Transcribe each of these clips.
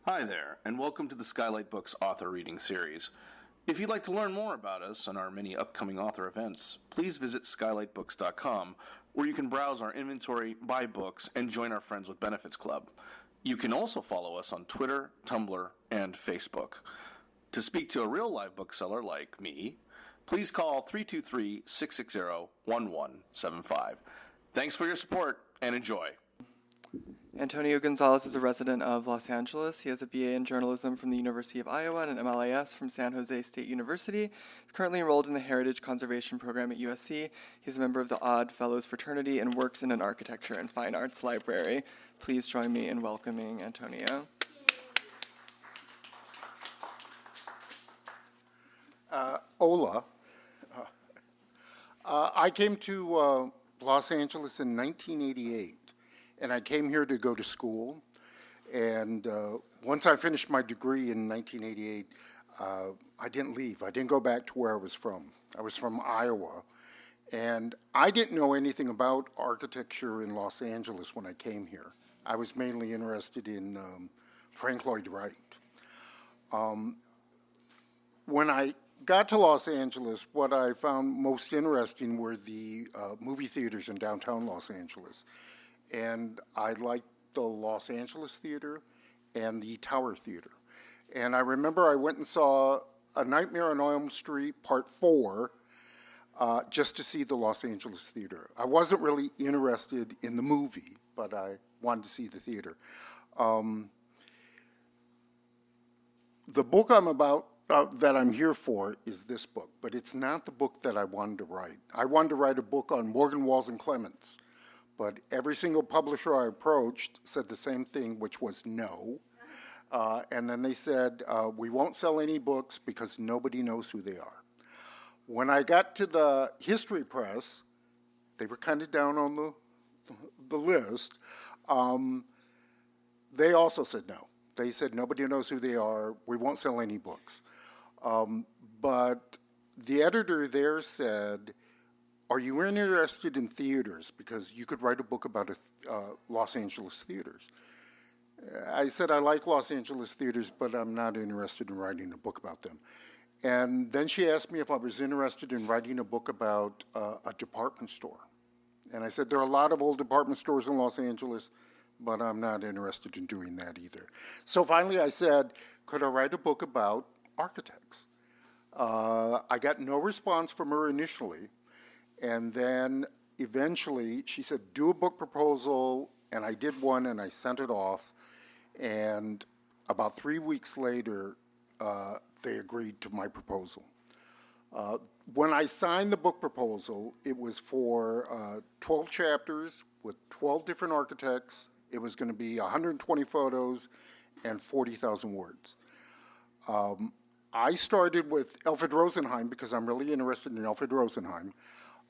Hi there, and welcome to the Skylight Books author reading series. If you'd like to learn more about us and our many upcoming author events, please visit skylightbooks.com, where you can browse our inventory, buy books, and join our Friends with Benefits Club. You can also follow us on Twitter, Tumblr, and Facebook. To speak to a real live bookseller like me, please call 323-660-1175. Thanks for your support, and enjoy. Antonio Gonzalez is a resident of Los Angeles. He has a BA in journalism from the University of Iowa and an MLIS from San Jose State University. He's currently enrolled in the Heritage Conservation Program at USC. He's a member of the Odd Fellows fraternity and works in an architecture and fine arts library. Please join me in welcoming Antonio. Hola. I came to Los Angeles in 1988. And I came here to go to school, and once I finished my degree in 1988, I didn't leave. I didn't go back to where I was from. I was from Iowa, and I didn't know anything about architecture in Los Angeles when I came here. I was mainly interested in Frank Lloyd Wright. When I got to Los Angeles, what I found most interesting were the movie theaters in downtown Los Angeles. And I liked the Los Angeles Theater and the Tower Theater. And I remember I went and saw A Nightmare on Elm Street Part 4 just to see the Los Angeles Theater. I wasn't really interested in the movie, but I wanted to see the theater. The book that I'm here for is this book, but it's not the book that I wanted to write. I wanted to write a book on Morgan Walls and Clements. But every single publisher I approached said the same thing, which was no. And then they said, we won't sell any books because nobody knows who they are. When I got to the history press, they were kind of down on the list. They also said no. They said nobody knows who they are. We won't sell any books. But the editor there said, are you interested in theaters? Because you could write a book about Los Angeles theaters. I said, I like Los Angeles theaters, but I'm not interested in writing a book about them. And then she asked me if I was interested in writing a book about a department store. And I said, there are a lot of old department stores in Los Angeles, but I'm not interested in doing that either. So finally I said, could I write a book about architects? I got no response from her initially. And then eventually she said, do a book proposal, and I did one and I sent it off. And about 3 weeks later, they agreed to my proposal. When I signed the book proposal, it was for 12 chapters with 12 different architects. It was going to be 120 photos and 40,000 words. I started with Alfred Rosenheim because I'm really interested in Alfred Rosenheim.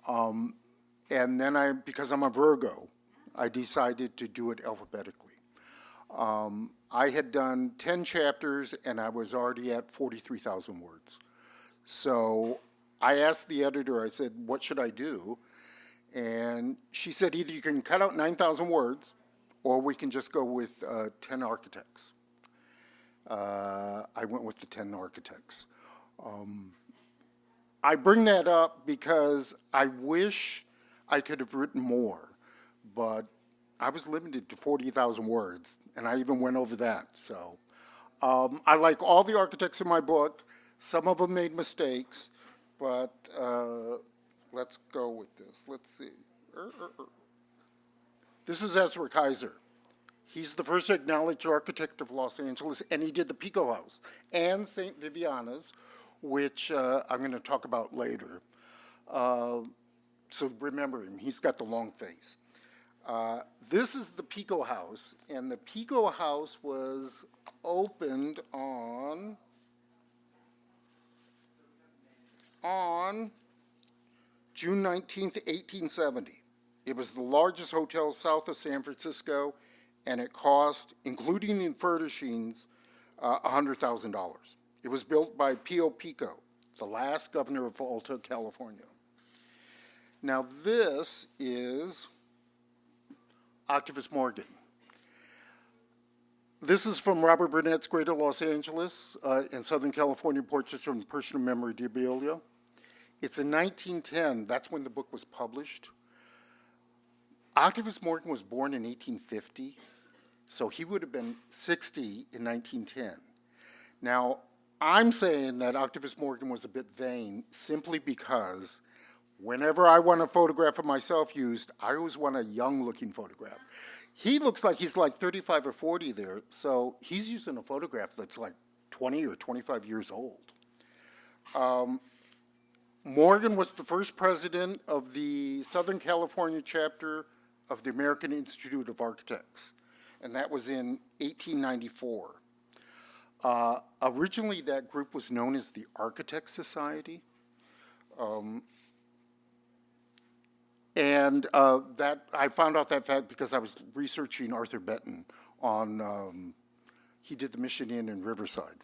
And then because I'm a Virgo, I decided to do it alphabetically. I had done 10 chapters and I was already at 43,000 words. So I asked the editor, I said, what should I do? And she said, either you can cut out 9,000 words or we can just go with 10 architects. I went with the 10 architects. I bring that up because I wish I could have written more, but I was limited to 40,000 words, and I even went over that. So I like all the architects in my book. Some of them made mistakes, but let's go with this. Let's see. This is Ezra Kaiser. He's the first acknowledged architect of Los Angeles, and he did the Pico House and St. Viviana's, which I'm going to talk about later. So remember him, he's got the long face. This is the Pico House, and the Pico House was opened on June 19th, 1870. It was the largest hotel south of San Francisco, and it cost, including the furnishings, $100,000. It was built by Pio Pico, the last governor of Alta California. Now this is Octavius Morgan. This is from Robert Burnett's Greater Los Angeles in Southern California, Portraits from Personal Memorabilia. It's in 1910. That's when the book was published. Octavius Morgan was born in 1850, so he would have been 60 in 1910. Now, I'm saying that Octavius Morgan was a bit vain simply because whenever I want a photograph of myself used, I always want a young-looking photograph. He looks like he's like 35 or 40 there, so he's using a photograph that's like 20 or 25 years old. Morgan was the first president of the Southern California chapter of the American Institute of Architects, and that was in 1894. Originally, that group was known as the Architect Society. And that I found out that fact because I was researching Arthur Benton on, he did the Mission Inn in Riverside.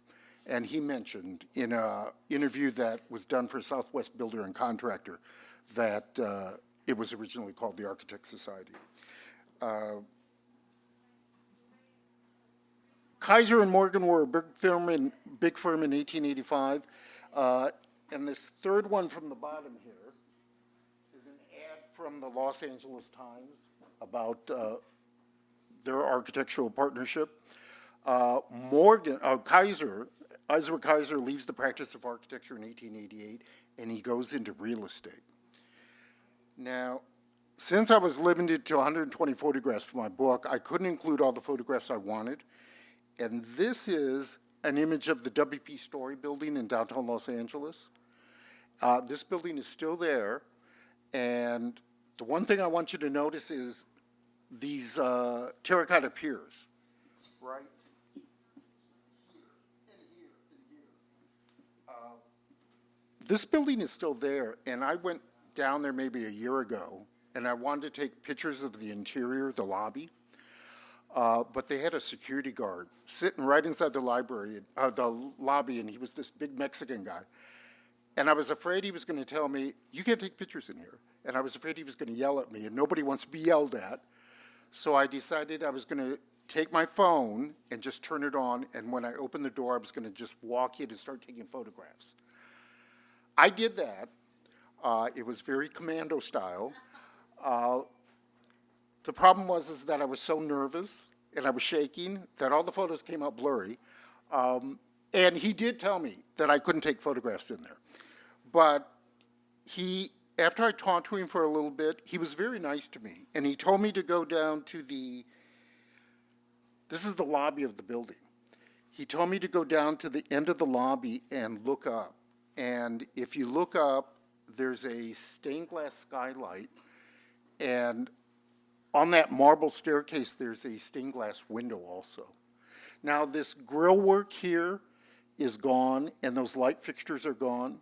And he mentioned in an interview that was done for Southwest Builder and Contractor that it was originally called the Architect Society. Kaiser and Morgan were a big firm in 1885. And this third one from the bottom here is an ad from the Los Angeles Times about their architectural partnership. Ezra Kaiser leaves the practice of architecture in 1888, and he goes into real estate. Now, since I was limited to 120 photographs for my book, I couldn't include all the photographs I wanted. And this is an image of the W.P. Story building in downtown Los Angeles. This building is still there. And the one thing I want you to notice is these terracotta piers, right? This building is still there, and I went down there maybe a year ago, and I wanted to take pictures of the interior, the lobby. But they had a security guard sitting right inside the lobby, and he was this big Mexican guy. And I was afraid he was going to tell me, you can't take pictures in here. And I was afraid he was going to yell at me, and nobody wants to be yelled at. So I decided I was going to take my phone and just turn it on, and when I opened the door, I was going to just walk in and start taking photographs. I did that. It was very commando style. The problem was that I was so nervous and I was shaking that all the photos came out blurry. And he did tell me that I couldn't take photographs in there. But after I talked to him for a little bit, he was very nice to me. And he told me to go down to this is the lobby of the building. He told me to go down to the end of the lobby and look up. And if you look up, there's a stained glass skylight, and on that marble staircase, there's a stained glass window also. Now, this grill work here is gone, and those light fixtures are gone,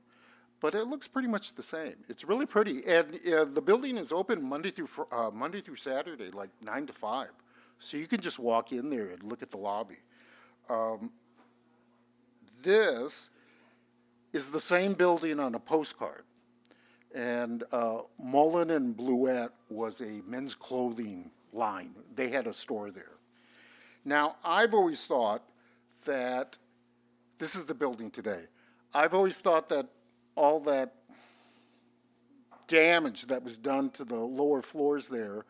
but it looks pretty much the same. It's really pretty, and the building is open Monday through Saturday, like 9 to 5. So you can just walk in there and look at the lobby. This is the same building on a postcard. And Mullen and Bluette was a men's clothing line. They had a store there. Now, I've always thought that, this is the building today. I've always thought that all that damage that was done to the lower floors there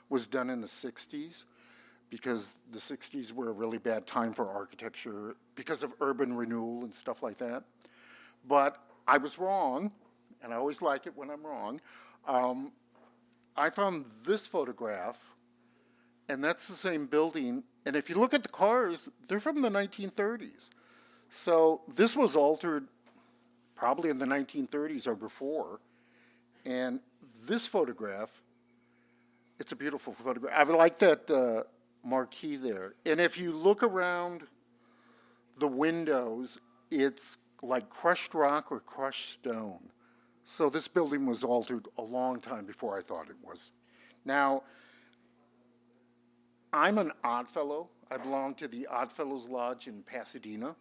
was done in the 60s, because the 60s were a really bad time for architecture because of urban renewal and stuff like that. But I was wrong, and I always like it when I'm wrong. I found this photograph, and that's the same building. And if you look at the cars, they're from the 1930s. So this was altered probably in the 1930s or before. And this photograph, it's a beautiful photograph. I like that marquee there. And if you look around the windows, it's like crushed rock or crushed stone. So this building was altered a long time before I thought it was. Now, I'm an Oddfellow. I belong to the Oddfellows Lodge in Pasadena.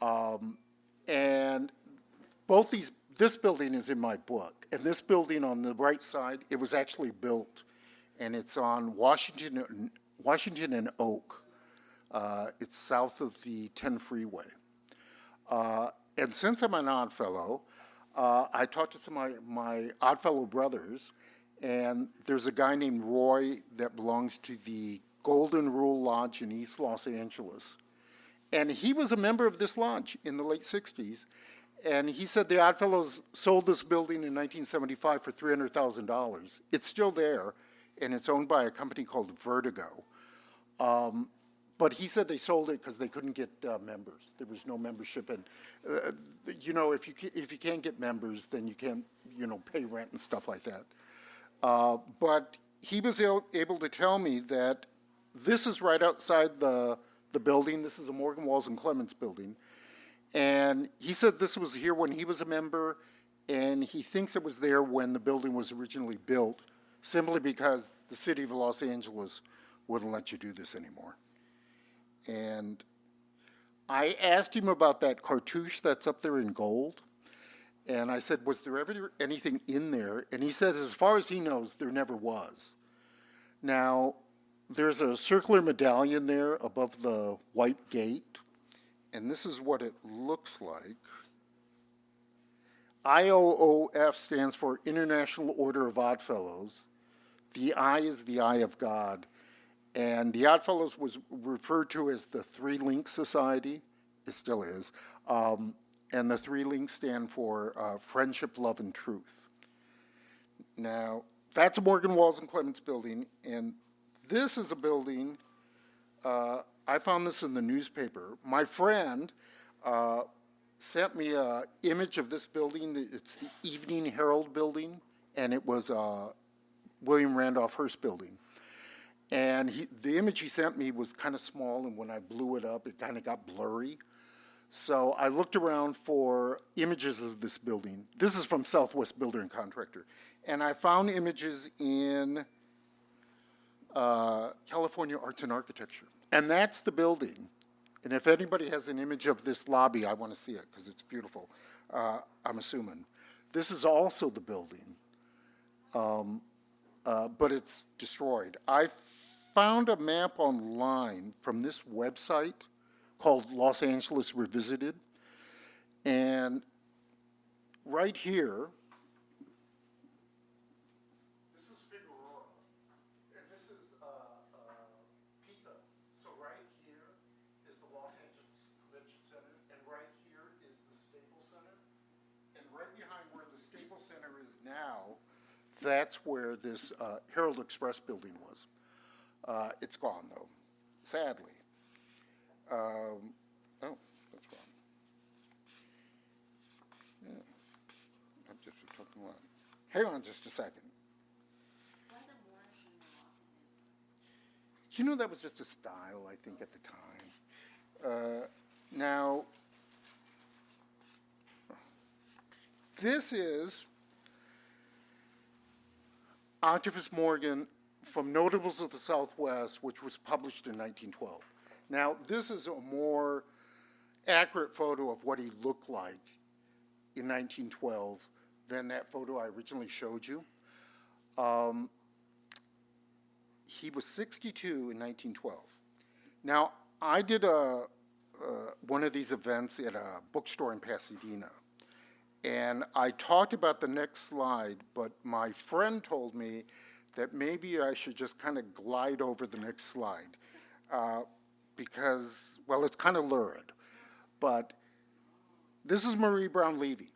And this building is in my book. And this building on the right side, it was actually built. And it's on Washington and Oak. It's south of the 10 freeway. And since I'm an Oddfellow, I talked to some of my Oddfellow brothers, and there's a guy named Roy that belongs to the Golden Rule Lodge in East Los Angeles. And he was a member of this lodge in the late 60s. And he said the Oddfellows sold this building in 1975 for $300,000. It's still there, and it's owned by a company called Vertigo. But he said they sold it because they couldn't get members. There was no membership, and if you can't get members, then you can't pay rent and stuff like that. But he was able to tell me that this is right outside the building. This is a Morgan, Walls and Clements building, and he said this was here when he was a member, and he thinks it was there when the building was originally built, simply because the city of Los Angeles wouldn't let you do this anymore. And I asked him about that cartouche that's up there in gold. And I said, was there ever anything in there? And he says, as far as he knows, there never was. Now, there's a circular medallion there above the white gate. And this is what it looks like. IOOF stands for International Order of Oddfellows. The I is the eye of God. And the Oddfellows was referred to as the Three Links Society. It still is. And the three links stand for friendship, love, and truth. Now, that's a Morgan, Walls and Clements building. And this is a building, I found this in the newspaper. My friend sent me an image of this building. It's the Evening Herald building. And it was William Randolph Hearst building. And the image he sent me was kind of small, and when I blew it up, it kind of got blurry. So I looked around for images of this building. This is from Southwest Builder and Contractor. And I found images in California Arts and Architecture. And that's the building. And if anybody has an image of this lobby, I want to see it because it's beautiful, I'm assuming. This is also the building, but it's destroyed. I found a map online from this website called Los Angeles Revisited. And right here, this is Figueroa, and this is Pipa. So right here is the Los Angeles Convention Center, and right here is the Staples Center. And right behind where the Staples Center is now, that's where this Herald Express building was. It's gone, though, sadly. Oh, that's wrong. Yeah. I'm just talking about. Hang on just a second. That was just a style, I think, at the time. Now, this is Octavius Morgan from Notables of the Southwest, which was published in 1912. Now, this is a more accurate photo of what he looked like in 1912 than that photo I originally showed you. He was 62 in 1912. Now, I did one of these events at a bookstore in Pasadena, and I talked about the next slide, but my friend told me that maybe I should just kind of glide over the next slide because, well, it's kind of lurid. But this is Marie Brown Levy.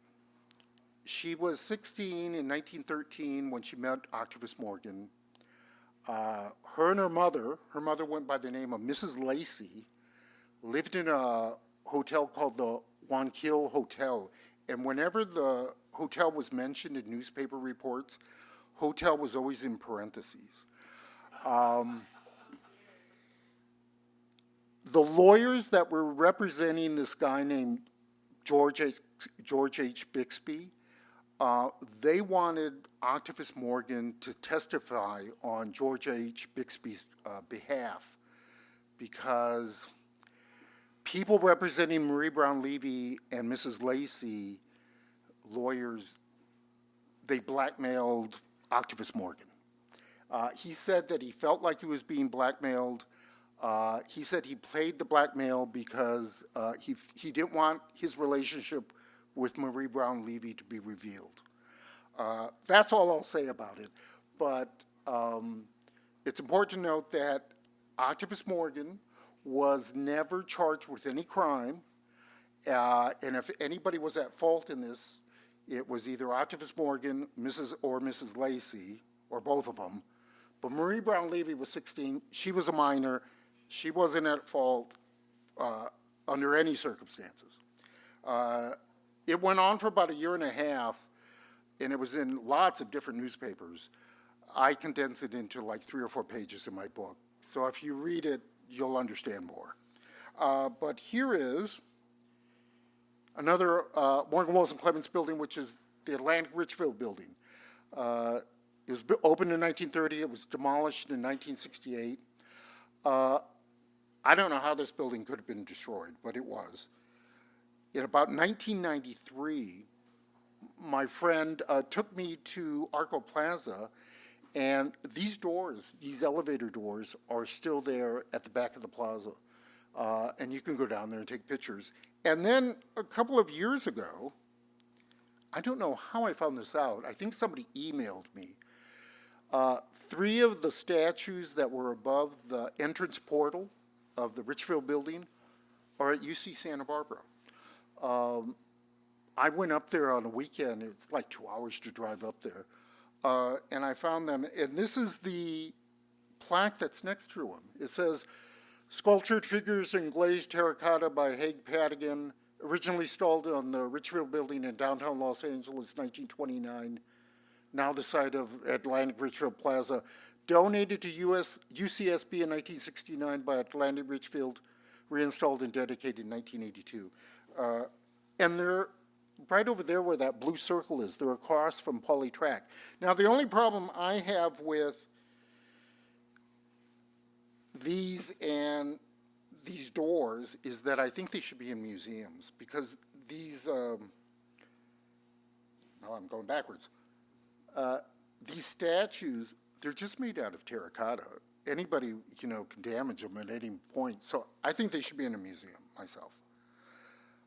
She was 16 in 1913 when she met Octavius Morgan. Her and her mother went by the name of Mrs. Lacey, lived in a hotel called the Wankill Hotel. And whenever the hotel was mentioned in newspaper reports, hotel was always in parentheses. The lawyers that were representing this guy named George H. Bixby, they wanted Octavius Morgan to testify on George H. Bixby's behalf because people representing Marie Brown Levy and Mrs. Lacey, lawyers, they blackmailed Octavius Morgan. He said that he felt like he was being blackmailed He said he played the blackmail because he didn't want his relationship with Marie Brown Levy to be revealed. That's all I'll say about it. But it's important to note that Octopus Morgan was never charged with any crime. And if anybody was at fault in this, it was either Octopus Morgan, Mrs. Lacey, or both of them. But Marie Brown Levy was 16. She was a minor. She wasn't at fault under any circumstances. It went on for about a year and a half, and it was in lots of different newspapers. I condensed it into like 3 or 4 pages in my book. So if you read it, you'll understand more. But here is another Morgan Wilson Clements building, which is the Atlantic Richfield building. It was opened in 1930. It was demolished in 1968. I don't know how this building could have been destroyed, but it was. In about 1993, my friend took me to Arco Plaza, and these doors, these elevator doors, are still there at the back of the plaza. And you can go down there and take pictures. And then a couple of years ago, I don't know how I found this out. I think somebody emailed me. 3 of the statues that were above the entrance portal of the Richfield building are at UC Santa Barbara. I went up there on a weekend. It's like 2 hours to drive up there. And I found them. And this is the plaque that's next to them. It says, "Sculptured figures in glazed terracotta by Haig Padigan, originally installed on the Richfield building in downtown Los Angeles, 1929. Now the site of Atlantic Richfield Plaza. Donated to UCSB in 1969 by Atlantic Richfield, reinstalled and dedicated in 1982. And they're right over there where that blue circle is. They're across from Poly Track. Now, the only problem I have with these and these doors is that I think they should be in museums, because these, no, I'm going backwards. These statues, they're just made out of terracotta. Anybody, can damage them at any point. So I think they should be in a museum myself.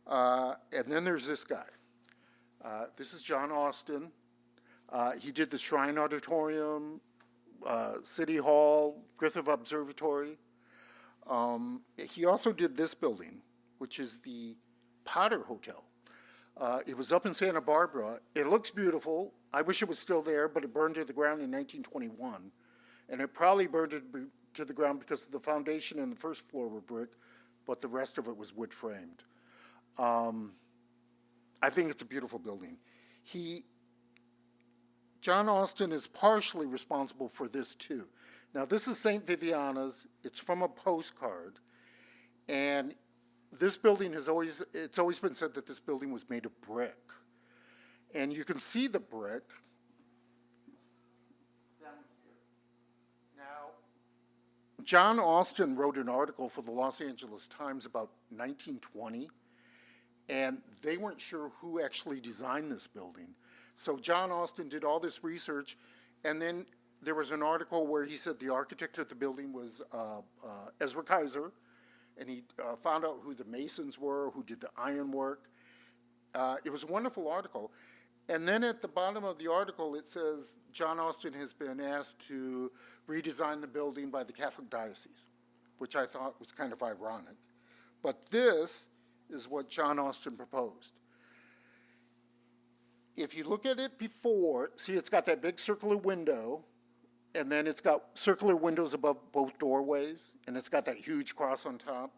And then there's this guy. This is John Austin. He did the Shrine Auditorium, City Hall, Griffith Observatory. He also did this building, which is the Potter Hotel. It was up in Santa Barbara. It looks beautiful. I wish it was still there, but it burned to the ground in 1921. And it probably burned to the ground because the foundation and the first floor were brick, but the rest of it was wood framed. I think it's a beautiful building. John Austin is partially responsible for this too. Now, this is St. Viviana's. It's from a postcard. And this building it's always been said that this building was made of brick. And you can see the brick down here. Now, John Austin wrote an article for the Los Angeles Times about 1920, and they weren't sure who actually designed this building. So John Austin did all this research, and then there was an article where he said the architect of the building was Ezra Kaiser, and he found out who the masons were, who did the ironwork. It was a wonderful article. And then at the bottom of the article, it says John Austin has been asked to redesign the building by the Catholic Diocese, which I thought was kind of ironic. But this is what John Austin proposed. If you look at it before, see, it's got that big circular window, and then it's got circular windows above both doorways, and it's got that huge cross on top.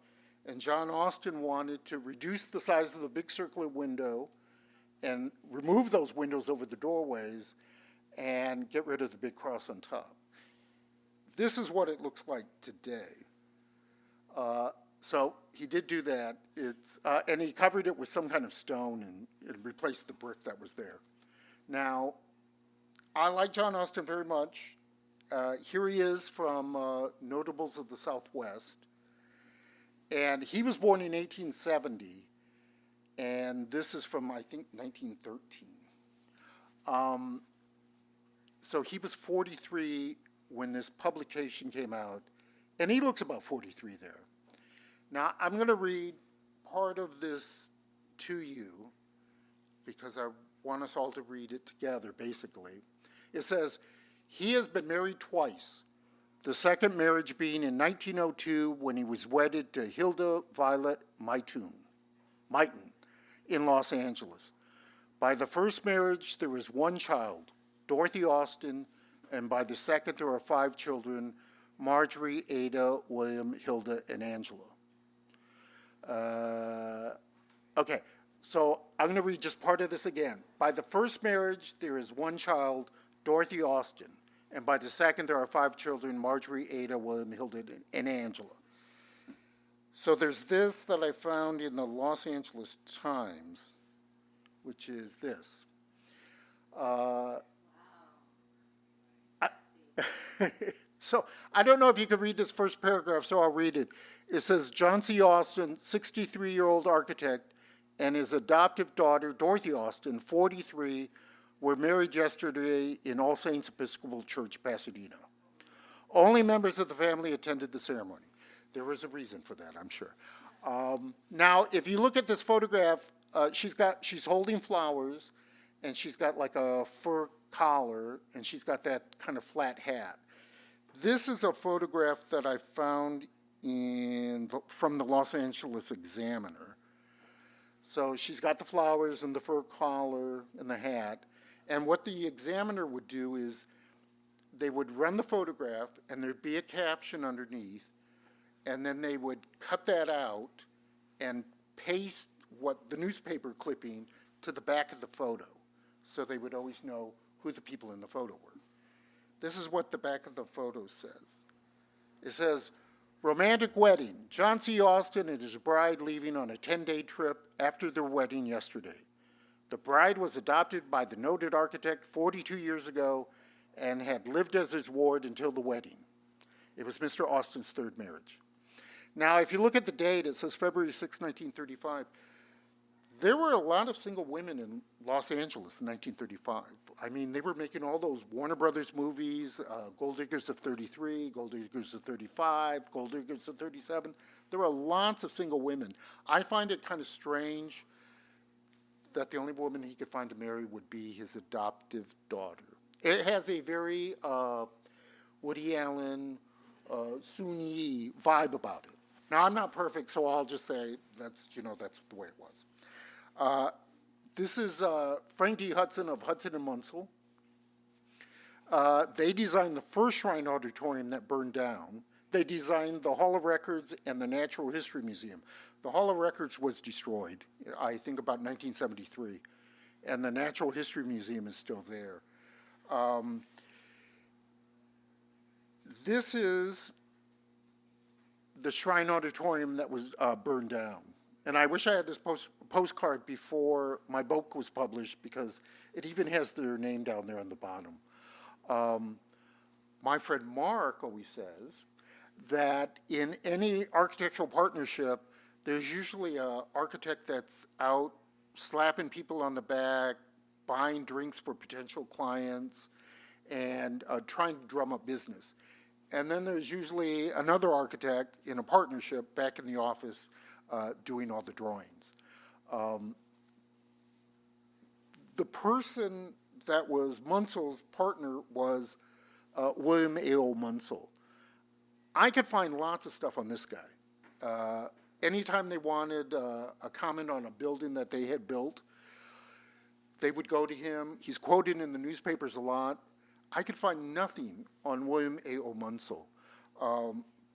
And John Austin wanted to reduce the size of the big circular window and remove those windows over the doorways and get rid of the big cross on top. This is what it looks like today. So he did do that. And he covered it with some kind of stone and replaced the brick that was there. Now, I like John Austin very much. Here he is from Notables of the Southwest. And he was born in 1870. And this is from, I think, 1913. So he was 43 when this publication came out, And he looks about 43 there. Now, I'm going to read part of this to you because I want us all to read it together, basically. It says, he has been married twice, the second marriage being in 1902 when he was wedded to Hilda Violet Meiton in Los Angeles. By the first marriage, there was one child, Dorothy Austin, and by the second, there are 5 children, Marjorie, Ada, William, Hilda, and Angela. Okay, so I'm going to read just part of this again. By the first marriage, there is one child, Dorothy Austin, and by the second, there are 5 children, Marjorie, Ada, William, Hilda, and Angela. So there's this that I found in the Los Angeles Times, which is this. So I don't know if you could read this first paragraph, so I'll read it. It says, John C. Austin, 63-year-old architect, and his adoptive daughter, Dorothy Austin, 43, were married yesterday in All Saints Episcopal Church, Pasadena. Only members of the family attended the ceremony. There was a reason for that, I'm sure. Now, if you look at this photograph, she's holding flowers, and she's got like a fur collar, and she's got that kind of flat hat. This is a photograph that I found from the Los Angeles Examiner. So she's got the flowers and the fur collar and the hat. And what the Examiner would do is they would run the photograph, and there'd be a caption underneath, and then they would cut that out and paste what the newspaper clipping to the back of the photo, so they would always know who the people in the photo were. This is what the back of the photo says. It says, romantic wedding. John C. Austin and his bride leaving on a 10-day trip after their wedding yesterday. The bride was adopted by the noted architect 42 years ago and had lived as his ward until the wedding. It was Mr. Austin's third marriage. Now, if you look at the date, it says February 6, 1935. There were a lot of single women in Los Angeles in 1935. I mean, they were making all those Warner Brothers movies, Gold Diggers of 33, Gold Diggers of 35, Gold Diggers of 37. There were lots of single women. I find it kind of strange that the only woman he could find to marry would be his adoptive daughter. It has a very Woody Allen, Soon Yi vibe about it. Now, I'm not perfect, so I'll just say that's the way it was. This is Frank D. Hudson of Hudson and Munsell. They designed the first Shrine Auditorium that burned down. They designed the Hall of Records and the Natural History Museum. The Hall of Records was destroyed, I think about 1973, and the Natural History Museum is still there. This is the Shrine Auditorium that was burned down. And I wish I had this postcard before my book was published, because it even has their name down there on the bottom. My friend Mark always says that in any architectural partnership, there's usually an architect that's out slapping people on the back, buying drinks for potential clients, and trying to drum up business. And then there's usually another architect in a partnership back in the office doing all the drawings. The person that was Munsell's partner was William A.O. Munsell. I could find lots of stuff on this guy. Anytime they wanted a comment on a building that they had built, they would go to him. He's quoted in the newspapers a lot. I could find nothing on William A.O. Munsell,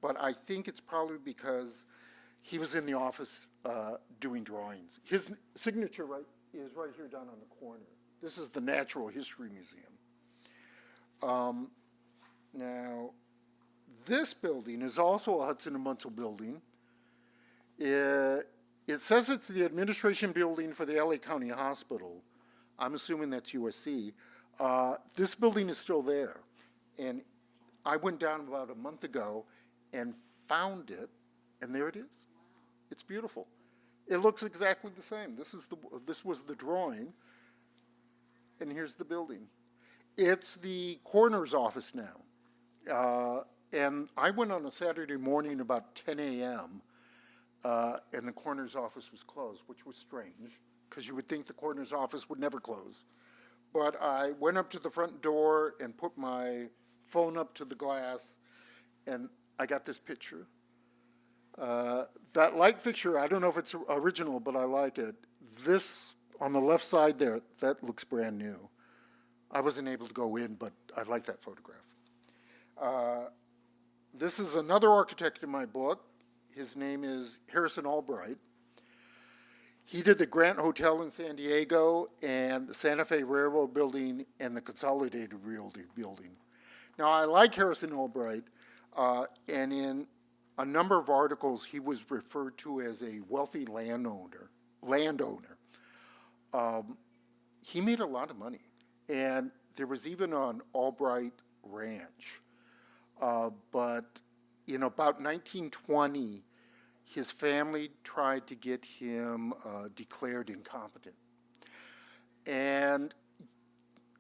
but I think it's probably because he was in the office doing drawings. His signature is right here down on the corner. This is the Natural History Museum. Now, this building is also a Hudson and Munsell building. It says it's the administration building for the LA County Hospital. I'm assuming that's USC. This building is still there. And I went down about a month ago and found it, and there it is. It's beautiful. It looks exactly the same. This was the drawing, and here's the building. It's the coroner's office now. And I went on a Saturday morning about 10 a.m., and the coroner's office was closed, which was strange, because you would think the coroner's office would never close. But I went up to the front door and put my phone up to the glass, and I got this picture. That light fixture, I don't know if it's original, but I like it. This, on the left side there, that looks brand new. I wasn't able to go in, but I like that photograph. This is another architect in my book. His name is Harrison Albright. He did the Grant Hotel in San Diego and the Santa Fe Railroad Building and the Consolidated Realty Building. Now, I like Harrison Albright, and in a number of articles, he was referred to as a wealthy landowner. He made a lot of money, and there was even an Albright Ranch. But in about 1920, his family tried to get him declared incompetent. And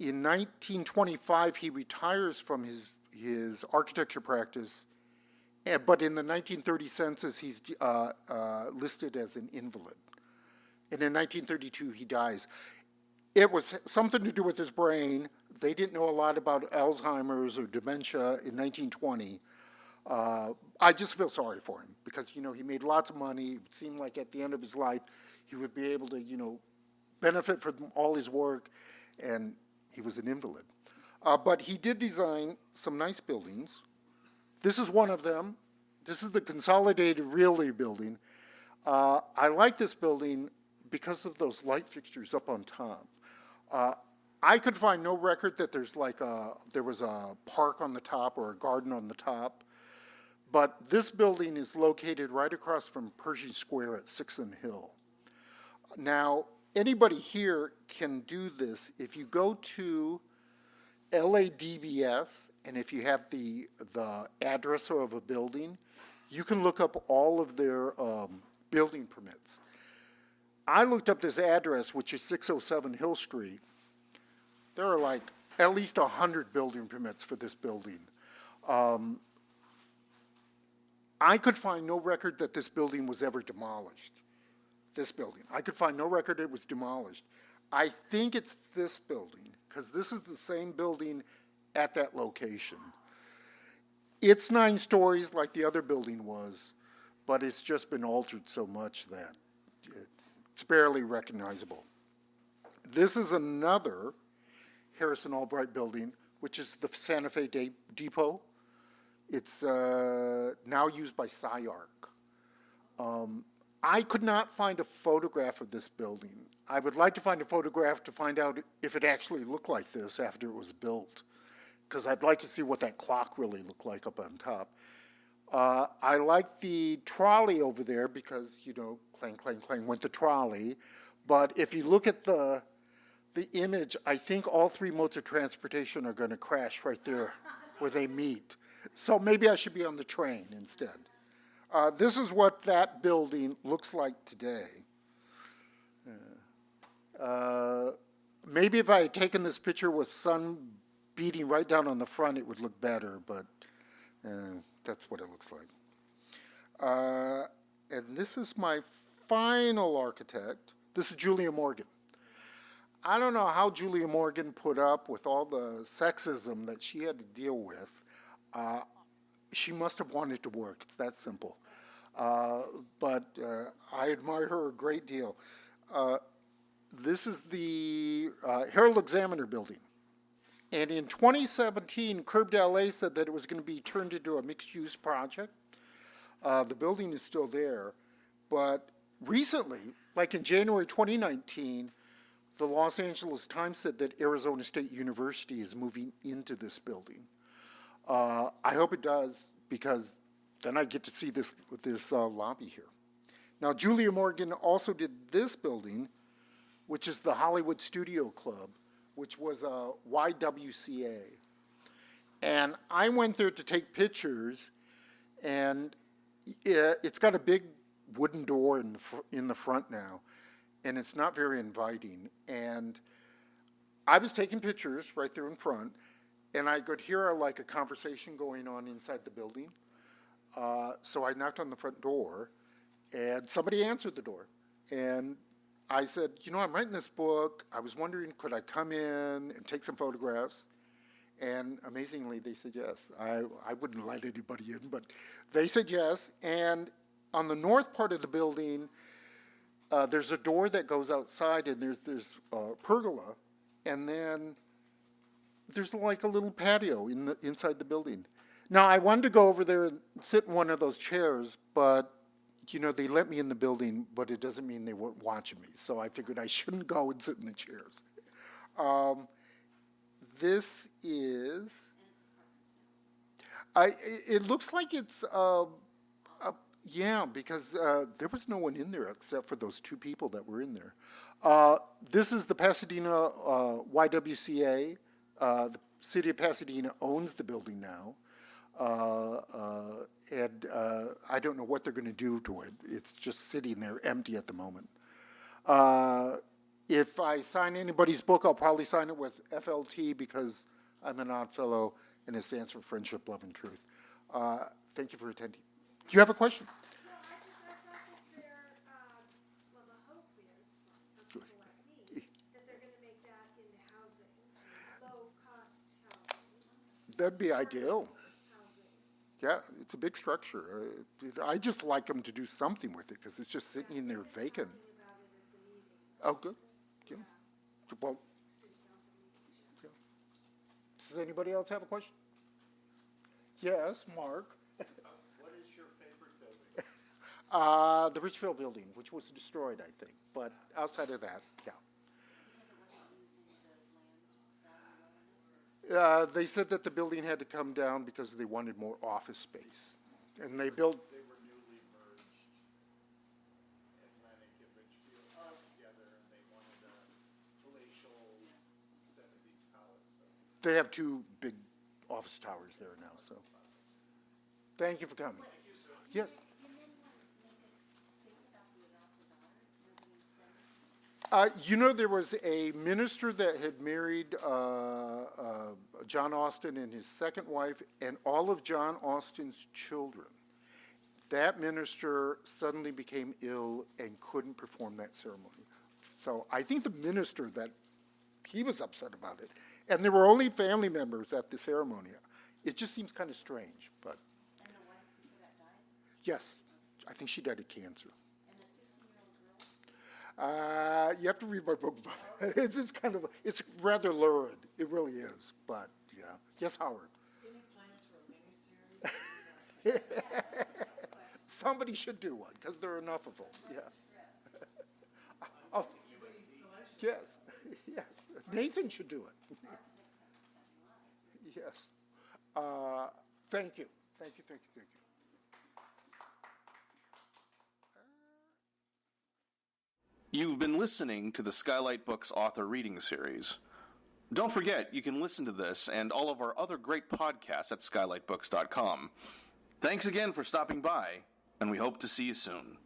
in 1925, he retires from his architecture practice, but in the 1930 census, he's listed as an invalid. And in 1932, he dies. It was something to do with his brain. They didn't know a lot about Alzheimer's or dementia in 1920. I just feel sorry for him because, he made lots of money. It seemed like at the end of his life, he would be able to, benefit from all his work, and he was an invalid. But he did design some nice buildings. This is one of them. This is the Consolidated Realty Building. I like this building because of those light fixtures up on top. I could find no record that there was a park on the top or a garden on the top, but this building is located right across from Pershing Square at 6th and Hill. Now, anybody here can do this. If you go to LADBS, and if you have the address of a building, you can look up all of their building permits. I looked up this address, which is 607 Hill Street. There are like at least 100 building permits for this building. I could find no record that this building was ever demolished. This building. I could find no record it was demolished. I think it's this building, because this is the same building at that location. It's 9 stories like the other building was, but it's just been altered so much that it's barely recognizable. This is another Harrison Albright building, which is the Santa Fe Depot. It's now used by SCI-Arc. I could not find a photograph of this building. I would like to find a photograph to find out if it actually looked like this after it was built, because I'd like to see what that clock really looked like up on top. I like the trolley over there because, clang, clang, clang went the trolley. But if you look at the image, I think all 3 modes of transportation are going to crash right there where they meet. So maybe I should be on the train instead. This is what that building looks like today. Maybe if I had taken this picture with sun beating right down on the front, it would look better, but that's what it looks like. And this is my final architect. This is Julia Morgan. I don't know how Julia Morgan put up with all the sexism that she had to deal with. She must have wanted to work. It's that simple. But I admire her a great deal. This is the Herald Examiner building. And in 2017, Curb de LA said that it was going to be turned into a mixed-use project. The building is still there. But recently, like in January 2019, the Los Angeles Times said that Arizona State University is moving into this building. I hope it does, because then I get to see this lobby here. Now, Julia Morgan also did this building, which is the Hollywood Studio Club, which was a YWCA. And I went there to take pictures, and it's got a big wooden door in the front now, and it's not very inviting. And I was taking pictures right there in front, and I could hear like a conversation going on inside the building. So I knocked on the front door, and somebody answered the door. And I said, I'm writing this book. I was wondering, could I come in and take some photographs? And amazingly, they said yes. I wouldn't let anybody in, but they said yes. And on the north part of the building, there's a door that goes outside, and there's a pergola, and then there's like a little patio inside the building. Now, I wanted to go over there and sit in one of those chairs, but, they let me in the building, but it doesn't mean they weren't watching me. So I figured I shouldn't go and sit in the chairs. This is, it looks like it's, yeah, because there was no one in there except for those two people that were in there. This is the Pasadena YWCA. The city of Pasadena owns the building now. And I don't know what they're going to do to it. It's just sitting there empty at the moment. If I sign anybody's book, I'll probably sign it with FLT because I'm an odd fellow and it stands for Friendship, Love, and Truth. Thank you for attending. Do you have a question? I thought that the hope is for people like me that they're going to make that into housing, low-cost housing. That'd be ideal. Housing. Yeah, it's a big structure. I just like them to do something with it because it's just sitting in there vacant. Talking about it at the meetings. Oh, good. Yeah. Well, City council meetings. yeah. Does anybody else have a question? Yes, Mark. What is your favorite building? The Richfield building, which was destroyed, I think. But outside of that, yeah. They said that the building had to come down because they wanted more office space. And they built, They were newly merged, Atlantic and Richfield together, and they wanted a palatial 70s palace. So they have two big office towers there now, so. Thank you for coming. Yes. There was a minister that had married John Austin and his second wife and all of John Austin's children. That minister suddenly became ill and couldn't perform that ceremony. So I think the minister he was upset about it. And there were only family members at the ceremony. It just seems kind of strange, but. And the wife before that died? Yes, I think she died of cancer. And the 16-year-old girl? You have to read my book. It's just it's rather lurid. It really is. But yeah. Yes, Howard. Any plans for a miniseries? Somebody should do one because there are enough of them. Yeah. Oh, yes. Yes. Nathan should do it. Yes. Thank you. Thank you. Thank you. Thank you. You've been listening to the Skylight Books author reading series. Don't forget, you can listen to this and all of our other great podcasts at skylightbooks.com. Thanks again for stopping by, and we hope to see you soon.